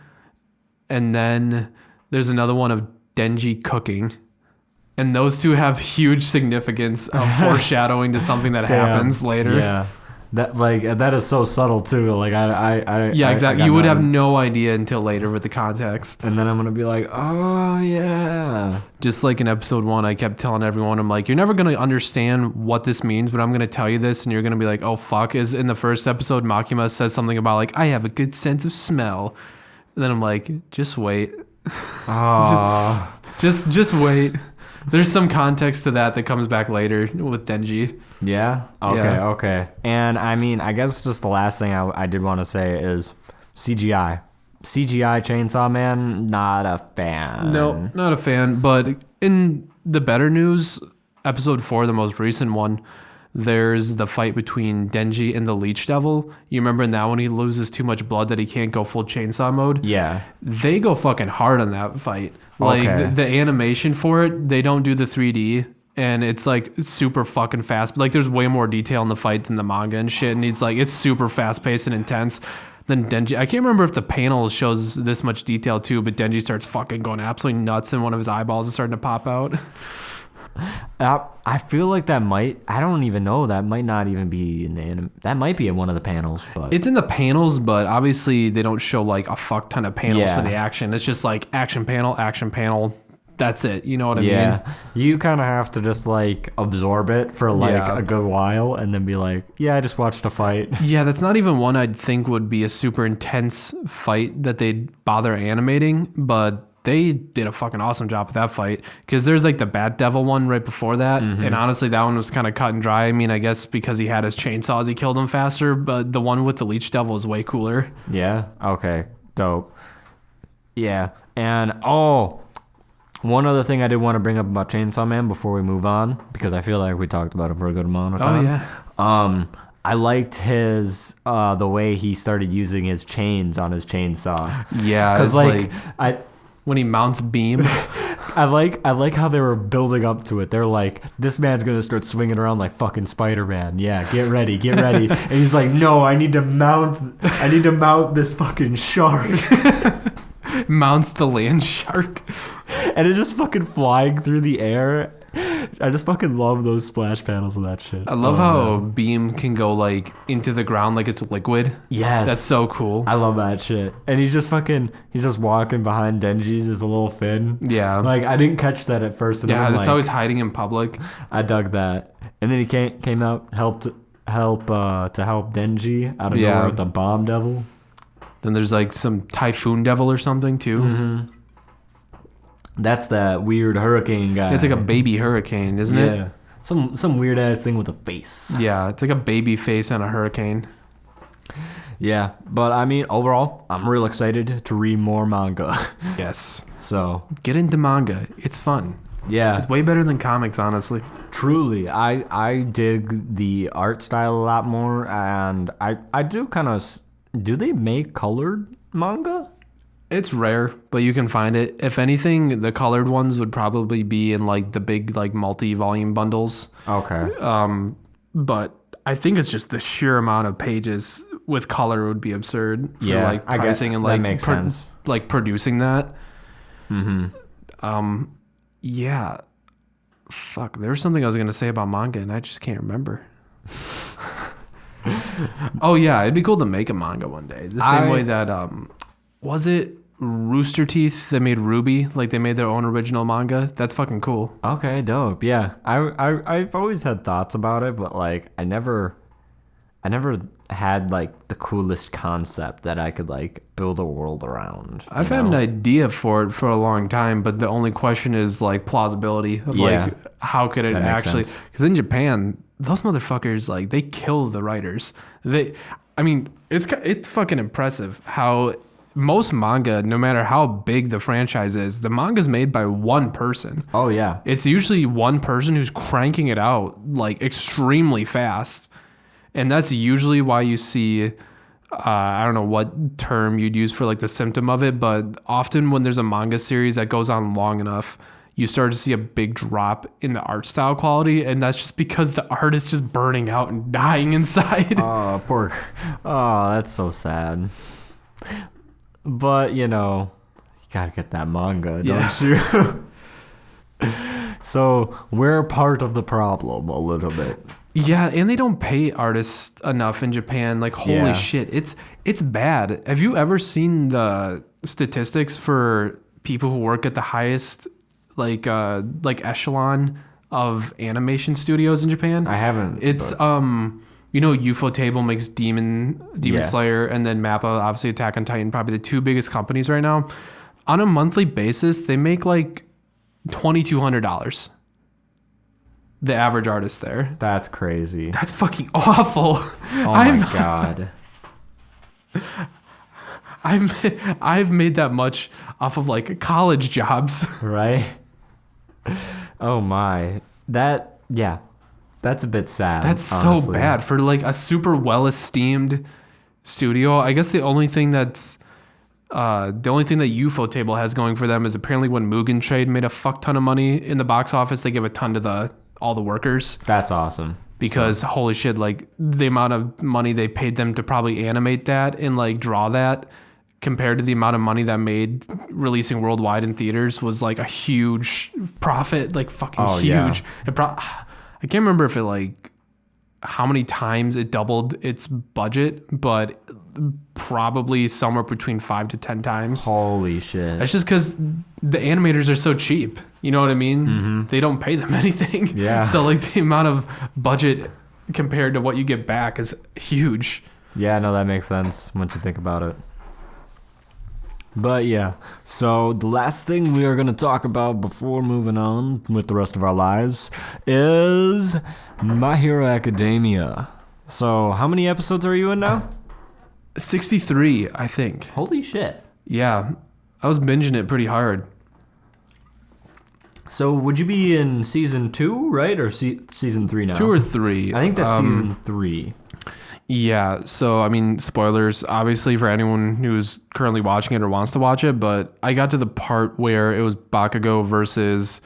And then there's another one of Denji cooking. And those 2 have huge significance of foreshadowing to something that happens later. Yeah. That is so subtle too. Like exactly. You would have no idea until later with the context. And then I'm gonna be like, oh yeah. Just like in episode 1, I kept telling everyone, I'm like, you're never gonna understand what this means, but I'm gonna tell you this, and you're gonna be like, oh fuck. Is in the first episode, Makima says something about like, I have a good sense of smell. And then I'm like, just wait. Oh. just wait. There's some context to that comes back later with Denji. Yeah? Okay. And I mean, I guess just the last thing I did want to say is CGI. CGI Chainsaw Man, not a fan. No, not a fan. But in the better news, episode 4, the most recent one, there's the fight between Denji and the Leech Devil. You remember in that one he loses too much blood that he can't go full chainsaw mode? Yeah. They go fucking hard on that fight. Like the animation for it, they don't do the 3D, and it's like super fucking fast. But like there's way more detail in the fight than the manga and shit, and it's super fast paced and intense. Then Denji, I can't remember if the panel shows this much detail too, but Denji starts fucking going absolutely nuts, and one of his eyeballs is starting to pop out. I feel like that might, I don't even know, that might not even be in the anime. That might be in one of the panels, but it's in the panels, but obviously they don't show like a fuck ton of panels for the action. It's just like action panel. That's it. You know what I mean? You kind of have to just like absorb it for like a good while and then be like, yeah, I just watched a fight. Yeah, that's not even one I'd think would be a super intense fight that they'd bother animating, but they did a fucking awesome job with that fight, because there's like the Bat Devil one right before that, and honestly that one was kind of cut and dry. I mean, I guess because he had his chainsaws he killed him faster, but the one with the Leech Devil is way cooler. Yeah? Okay. Dope. Yeah. And one other thing I did want to bring up about Chainsaw Man before we move on, because I feel like we talked about it for a good amount of time. Oh yeah. I liked his the way he started using his chains on his chainsaw. Yeah, because when he mounts beam. I like how they were building up to it. They're like, this man's gonna start swinging around like fucking Spider-Man. Yeah, get ready. And he's like, no, I need to mount this fucking shark. Mounts the land shark. And it just fucking flying through the air. I just fucking love those splash panels of that shit. I love how Beam can go like into the ground like it's liquid. Yes. That's so cool. I love that shit. And he's just walking behind Denji, just a little fin. Yeah. Like, I didn't catch that at first. And that's how he's hiding in public. I dug that. And then he came out, help Denji out of nowhere with the Bomb Devil. Then there's like some Typhoon Devil or something too. Mm-hmm. That's that weird hurricane guy. It's like a baby hurricane, isn't it? Yeah. Some weird ass thing with a face. Yeah, it's like a baby face on a hurricane. Yeah, but I mean, overall, I'm real excited to read more manga. Yes. So Get into manga. It's fun. yeah, It's way better than comics, honestly. truly, I dig the art style a lot more, and I do kind of. Do they make colored manga? It's rare, but you can find it. If anything, the colored ones would probably be in like the big like multi-volume bundles. Okay. But I think it's just the sheer amount of pages with color would be absurd for Yeah, like I guess pricing and that like makes sense. like producing that. Yeah. Fuck, there was something I was gonna say about manga and I just can't remember. Oh yeah, it'd be cool to make a manga one day. The same way that was it Rooster Teeth that made Ruby? Like they made their own original manga. That's fucking cool. Okay, dope. Yeah, I've always had thoughts about it, but like I never had like the coolest concept that I could like build a world around. I've had an idea for it for a long time, but the only question is like plausibility of like how could it actually? Because in Japan, those motherfuckers like they kill the writers. It's fucking impressive how most manga, no matter how big the franchise is, the manga's made by one person. Oh yeah. It's usually one person who's cranking it out like extremely fast. And that's usually why you see, I don't know what term you'd use for like the symptom of it, but often when there's a manga series that goes on long enough, you start to see a big drop in the art style quality. And that's just because the art is just burning out and dying inside. Oh, poor. Oh, that's so sad. But, you know, you gotta get that manga, don't you? So we're part of the problem a little bit. Yeah, and they don't pay artists enough in Japan. Like, holy shit, it's bad. Have you ever seen the statistics for people who work at the highest like echelon of animation studios in Japan? I haven't. It's you know, Ufotable makes Demon Slayer, and then Mappa, obviously Attack on Titan, probably the two biggest companies right now. On a monthly basis, they make like $2,200. The average artist there. That's crazy. That's fucking awful. Oh my god. I've made that much off of like college jobs. Right? Oh my. That's a bit sad. That's honestly. so bad for like a super well esteemed studio. I guess the only thing that Ufotable has going for them is apparently when Mugen Train made a fuck ton of money in the box office, they give a ton to all the workers. That's awesome. Because holy shit, like the amount of money they paid them to probably animate that and like draw that compared to the amount of money that made releasing worldwide in theaters was like a huge profit, like fucking huge. Yeah. I can't remember if it like how many times it doubled its budget, but probably somewhere between 5 to 10 times. Holy shit. That's just because the animators are so cheap. You know what I mean? Mm-hmm. They don't pay them anything. Yeah. So like the amount of budget compared to what you get back is huge. Yeah, no, that makes sense once you think about it. But yeah, so the last thing we are going to talk about before moving on with the rest of our lives is My Hero Academia. So how many episodes are you in now? 63, I think. Holy shit. Yeah, I was binging it pretty hard. So would you be in season 2, right? Or season 3 now? 2 or 3. I think that's season 3. Yeah, so I mean, spoilers, obviously, for anyone who's currently watching it or wants to watch it, but I got to the part where it was Bakugo versus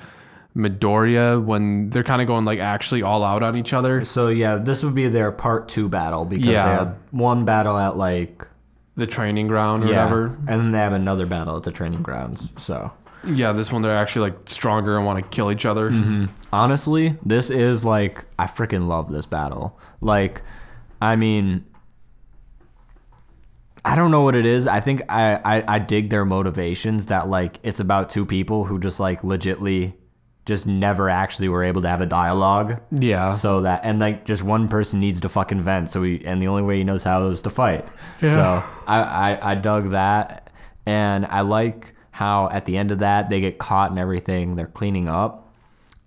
Midoriya when they're kind of going like actually all out on each other. So yeah, this would be their part 2 battle because they had one battle at like the training ground or whatever. And then they have another battle at the training grounds. So yeah, this one they're actually like stronger and want to kill each other. Mm-hmm. Honestly, this is like, I freaking love this battle. Like, I mean, I don't know what it is. I think I dig their motivations that like it's about two people who just like legitly just never actually were able to have a dialogue. Yeah. So that, and like just one person needs to fucking vent. And the only way he knows how is to fight. Yeah. So I dug that. And I like how at the end of that they get caught and everything. They're cleaning up,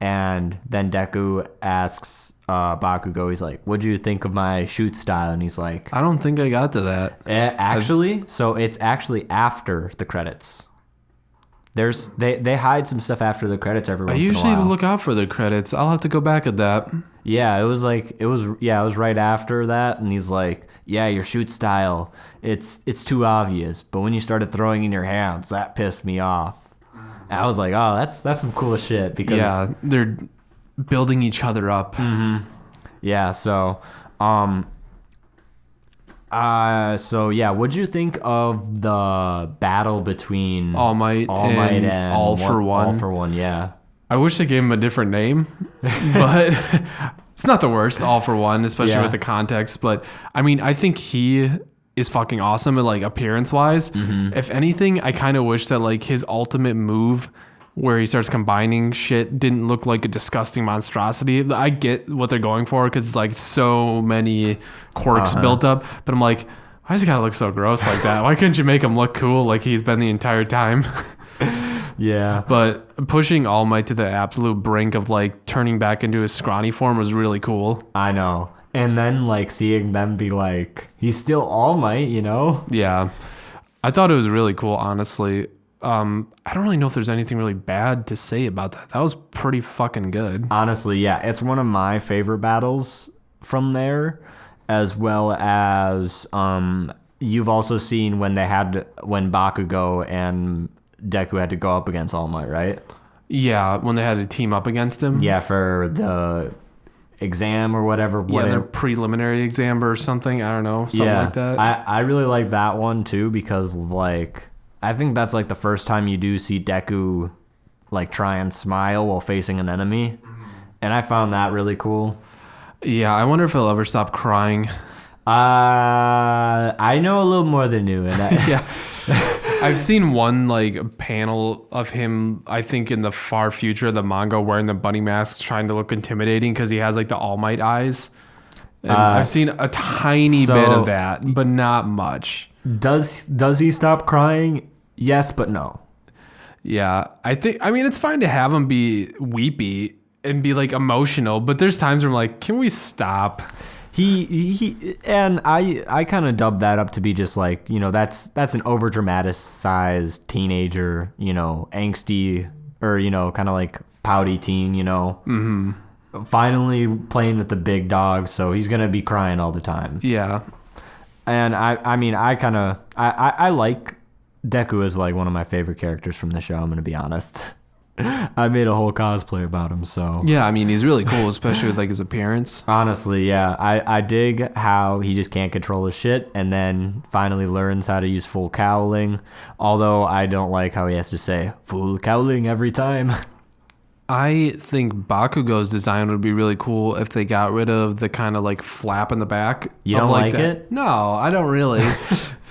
and then Deku asks Bakugo, he's like, "What'd you think of my shoot style?" And he's like, I don't think I got to that. So it's actually after the credits. They hide some stuff after the credits every once in a while. I usually look out for the credits. I'll have to go back at that. Yeah, it was right after that, and he's like, "Yeah, your shoot style, it's too obvious, but when you started throwing in your hands, that pissed me off." And I was like, "Oh, that's some cool shit," because they're building each other up. Mm-hmm. Yeah, so what'd you think of the battle between All Might and All for One? All for One, yeah. I wish they gave him a different name, but it's not the worst, All for One, especially with the context. But I mean, I think he is fucking awesome at like appearance wise. Mm-hmm. If anything, I kind of wish that like his ultimate move where he starts combining shit didn't look like a disgusting monstrosity. I get what they're going for because it's like so many quirks built up, but I'm like, why does he gotta look so gross like that? Why couldn't you make him look cool like he's been the entire time? Yeah. But pushing All Might to the absolute brink of like turning back into his scrawny form was really cool. I know. And then like seeing them be like, he's still All Might, you know? Yeah. I thought it was really cool, honestly. I don't really know if there's anything really bad to say about that. That was pretty fucking good. Honestly, yeah. It's one of my favorite battles from there, as well as you've also seen when Bakugo and Deku had to go up against All Might, right? Yeah, when they had to team up against him. Yeah, for the exam or whatever. Yeah, their preliminary exam or something. I don't know, something like that. I really like that one too because like I think that's like the first time you do see Deku like try and smile while facing an enemy, and I found that really cool. Yeah, I wonder if he'll ever stop crying. I know a little more than you, and yeah. I've seen one like panel of him, I think in the far future of the manga, wearing the bunny mask, trying to look intimidating because he has like the All Might eyes. And I've seen a tiny bit of that, but not much. Does he stop crying? Yes, but no. Yeah, I mean, it's fine to have him be weepy and be like emotional, but there's times where I'm like, can we stop? He and I kind of dubbed that up to be just like, you know, that's an over dramatized teenager, you know, angsty or, you know, kind of like pouty teen, you know, finally playing with the big dog, so he's gonna be crying all the time. Yeah, and I mean I like Deku as like one of my favorite characters from the show. I'm gonna be honest. I made a whole cosplay about him, so yeah. I mean, he's really cool, especially with like his appearance. Honestly, yeah, I dig how he just can't control his shit, and then finally learns how to use full cowling. Although I don't like how he has to say full cowling every time. I think Bakugo's design would be really cool if they got rid of the kind of like flap in the back. You don't like it? No, I don't really.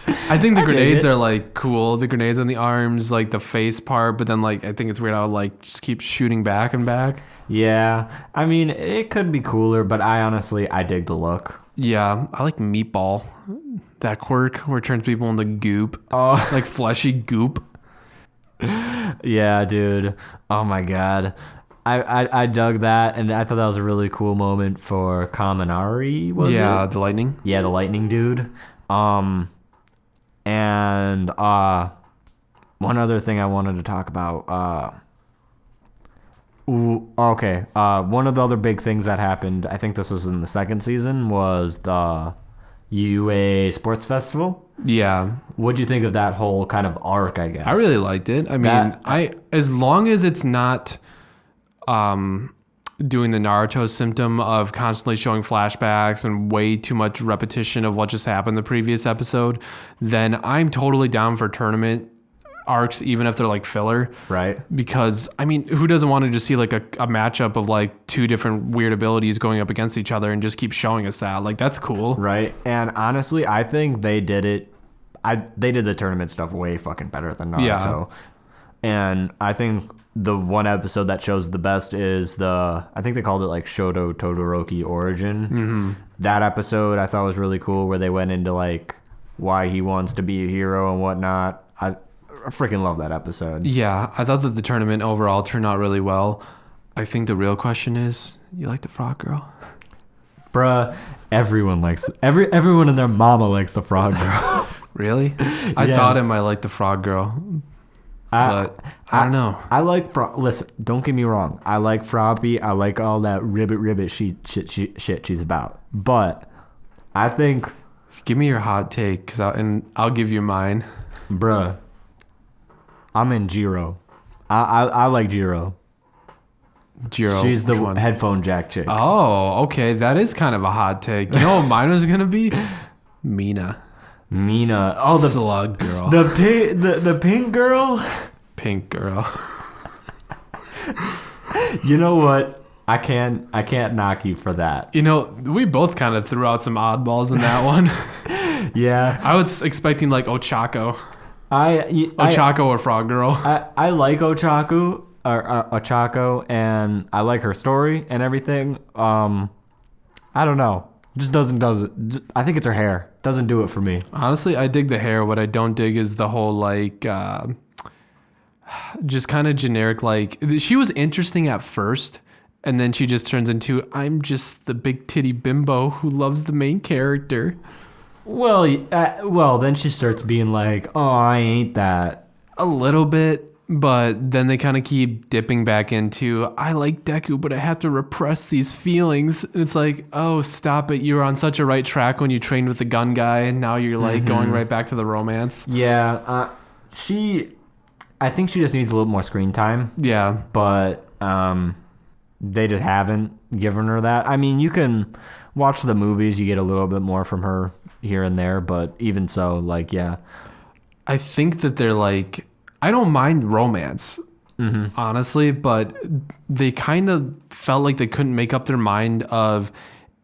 I think the grenades are like cool. The grenades on the arms, like the face part, but then like I think it's weird how it like just keeps shooting back and back. Yeah, I mean it could be cooler, but I dig the look. Yeah, I like Meatball, that quirk where it turns people into goop, like fleshy goop. Yeah, dude. Oh my god. I dug that, and I thought that was a really cool moment for Kaminari, was it? Yeah, the lightning. Yeah, the lightning dude. And one other thing I wanted to talk about. One of the other big things that happened, I think this was in the second season, was the UA Sports Festival. Yeah. What'd you think of that whole kind of arc, I guess? I really liked it. I mean, as long as it's not doing the Naruto symptom of constantly showing flashbacks and way too much repetition of what just happened the previous episode, then I'm totally down for tournament arcs, even if they're like filler. Right. Because, I mean, who doesn't want to just see like a matchup of like two different weird abilities going up against each other and just keep showing us that? Like, that's cool. Right. And honestly, I think they did it. They did the tournament stuff way fucking better than Naruto. Yeah. And I think the one episode that shows the best is I think they called it like Shoto Todoroki Origin. Mm-hmm. That episode I thought was really cool, where they went into like why he wants to be a hero and whatnot. freaking love that episode. Yeah, I thought that the tournament overall turned out really well. I think the real question is, you like the frog girl? Bruh, everyone and their mama likes the frog girl. Really? I thought I might like the frog girl. But I don't know. I like listen, don't get me wrong. I like Froppy. I like all that ribbit shit she's about. But I think, give me your hot take, and I'll give you mine. Bruh, I'm in Jiro. I like Jiro. Jiro. She's the headphone jack chick. Oh, okay. That is kind of a hot take. You know what mine was gonna be? Mina. Oh, the slug girl. The pink girl. Pink girl. You know what? I can't knock you for that. You know, we both kind of threw out some oddballs in that one. Yeah. I was expecting like Ochako. Ochako or Frog Girl. I like Ochako, and I like her story and everything. I don't know. Just doesn't. I think it's her hair. Doesn't do it for me. Honestly, I dig the hair. What I don't dig is the whole like, just kind of generic. Like, she was interesting at first, and then she just turns into, I'm just the big titty bimbo who loves the main character. Well, then she starts being like, oh, I ain't that. A little bit. But then they kind of keep dipping back into, I like Deku, but I have to repress these feelings. And it's like, oh, stop it. You were on such a right track when you trained with the gun guy, and now you're like going right back to the romance. Yeah, I think she just needs a little more screen time. Yeah. But they just haven't given her that. I mean, you can watch the movies, you get a little bit more from her here and there, but even so, like, yeah. I think that they're like, I don't mind romance, honestly, but they kind of felt like they couldn't make up their mind of,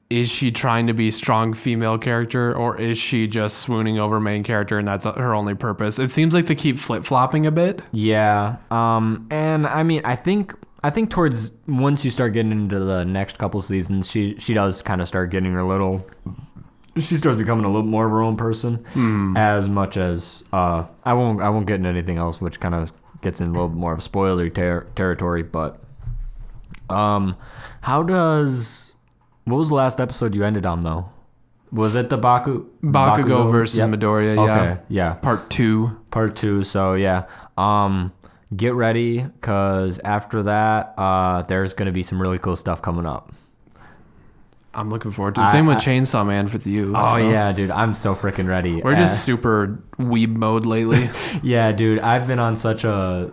is she trying to be a strong female character, or is she just swooning over main character and that's her only purpose? It seems like they keep flip-flopping a bit. Yeah. And I mean, I think towards, once you start getting into the next couple seasons, she does kind of start getting she starts becoming a little more of her own person, as much as I won't get into anything else, which kind of gets in a little bit more of spoiler territory. But what was the last episode you ended on though? Was it the Bakugo versus Midoriya? Yeah. Okay, yeah. Part 2. So yeah. Get ready, because after that, there's gonna be some really cool stuff coming up. I'm looking forward to it. Same with Chainsaw Man for you. Oh, so. Yeah, dude. I'm so freaking ready. We're just super weeb mode lately. Yeah, dude. I've been on such a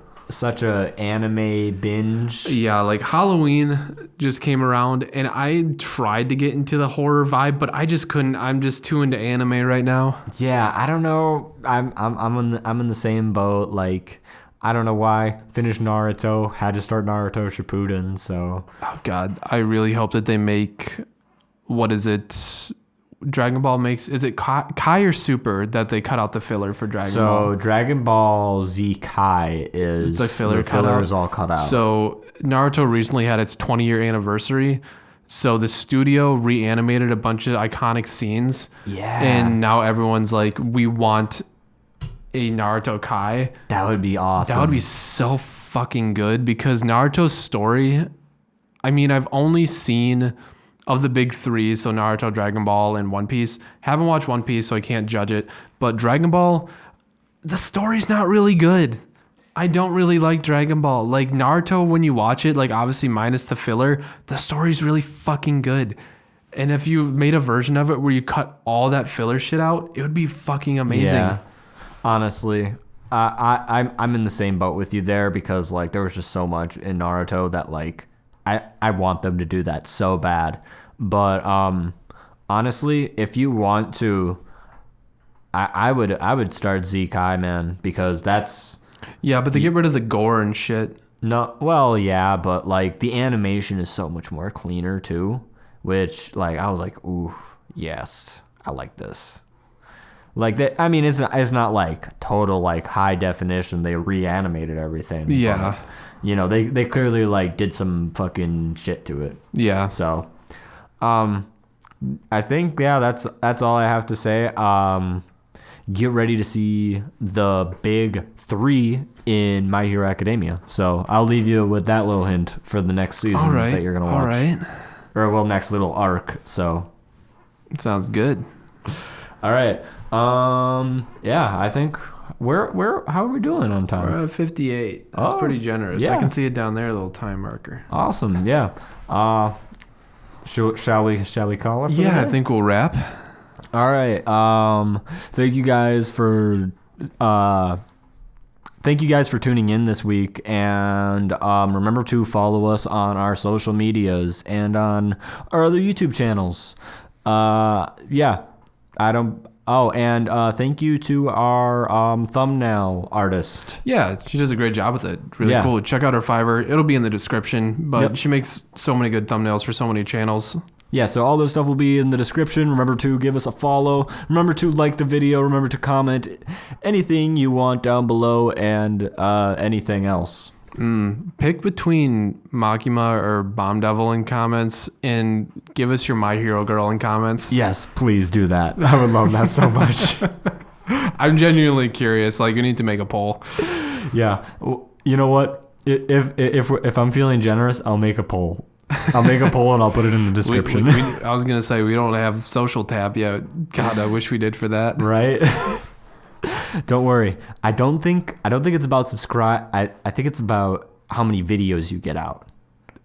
anime binge. Yeah, like Halloween just came around, and I tried to get into the horror vibe, but I just couldn't. I'm just too into anime right now. Yeah, I don't know. I'm in the same boat. Like, I don't know why. Finished Naruto. Had to start Naruto Shippuden. So. Oh God, I really hope that they make. What is it? Dragon Ball makes, is it Kai or Super that they cut out the filler for Dragon Ball? So Dragon Ball Z Kai is the filler is all cut out. So Naruto recently had its 20-year anniversary. So the studio reanimated a bunch of iconic scenes. Yeah. And now everyone's like, we want a Naruto Kai. That would be awesome. That would be so fucking good, because Naruto's story, I mean, I've only seen of the big three, so Naruto, Dragon Ball, and One Piece. Haven't watched One Piece, so I can't judge it. But Dragon Ball, the story's not really good. I don't really like Dragon Ball. Like Naruto, when you watch it, like obviously minus the filler, the story's really fucking good. And if you made a version of it where you cut all that filler shit out, it would be fucking amazing. Yeah, honestly. I'm in the same boat with you there, because like there was just so much in Naruto that like I want them to do that so bad. But honestly, if you want to, I would start Z Kai, man, because that's. Yeah, but they get rid of the gore and shit. No, well, yeah, but like the animation is so much more cleaner too, which like I was like, ooh, yes, I like this. Like that. I mean, it's not like total like high definition. They reanimated everything. Yeah. But, you know, they clearly like did some fucking shit to it. Yeah. So, I think that's all I have to say. get ready to see the big 3 in My Hero Academia. So I'll leave you with that little hint for the next season that you're gonna watch. All right. Or well, next little arc. So Sounds good. all right. Yeah, I think how are we doing on time? We're at 58. That's pretty generous. yeah. I can see it down there, a little time marker. Awesome. Yeah. Shall we call it? For the Yeah, I day? think we'll wrap. All right. Thank you guys for tuning in this week, and remember to follow us on our social medias and on our other YouTube channels. Thank you to our thumbnail artist. Yeah, she does a great job with it. Really Yeah. cool. Check out her Fiverr. It'll be in the description, but Yep. she makes so many good thumbnails for so many channels. Yeah, so all this stuff will be in the description. Remember to give us a follow. Remember to like the video. Remember to comment anything you want down below and anything else. Pick between Makima or Bomb Devil in comments and give us your My Hero Girl in comments. Yes, please do that. I would love that so much. I'm genuinely curious. Like, we need to make a poll. Yeah. You know what? If I'm feeling generous, I'll make a poll. I'll make a poll and I'll put it in the description. I was going to say, we don't have social tab yet. God, I wish we did for that. Right? Don't worry. I don't think it's about subscribe. I think it's about how many videos you get out.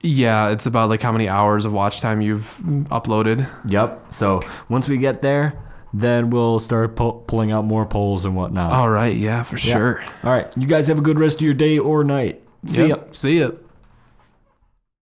Yeah, it's about like how many hours of watch time you've uploaded. Yep. So once we get there, then we'll start pulling out more polls and whatnot. All right. Yeah, for sure. All right. You guys have a good rest of your day or night. See ya. See ya.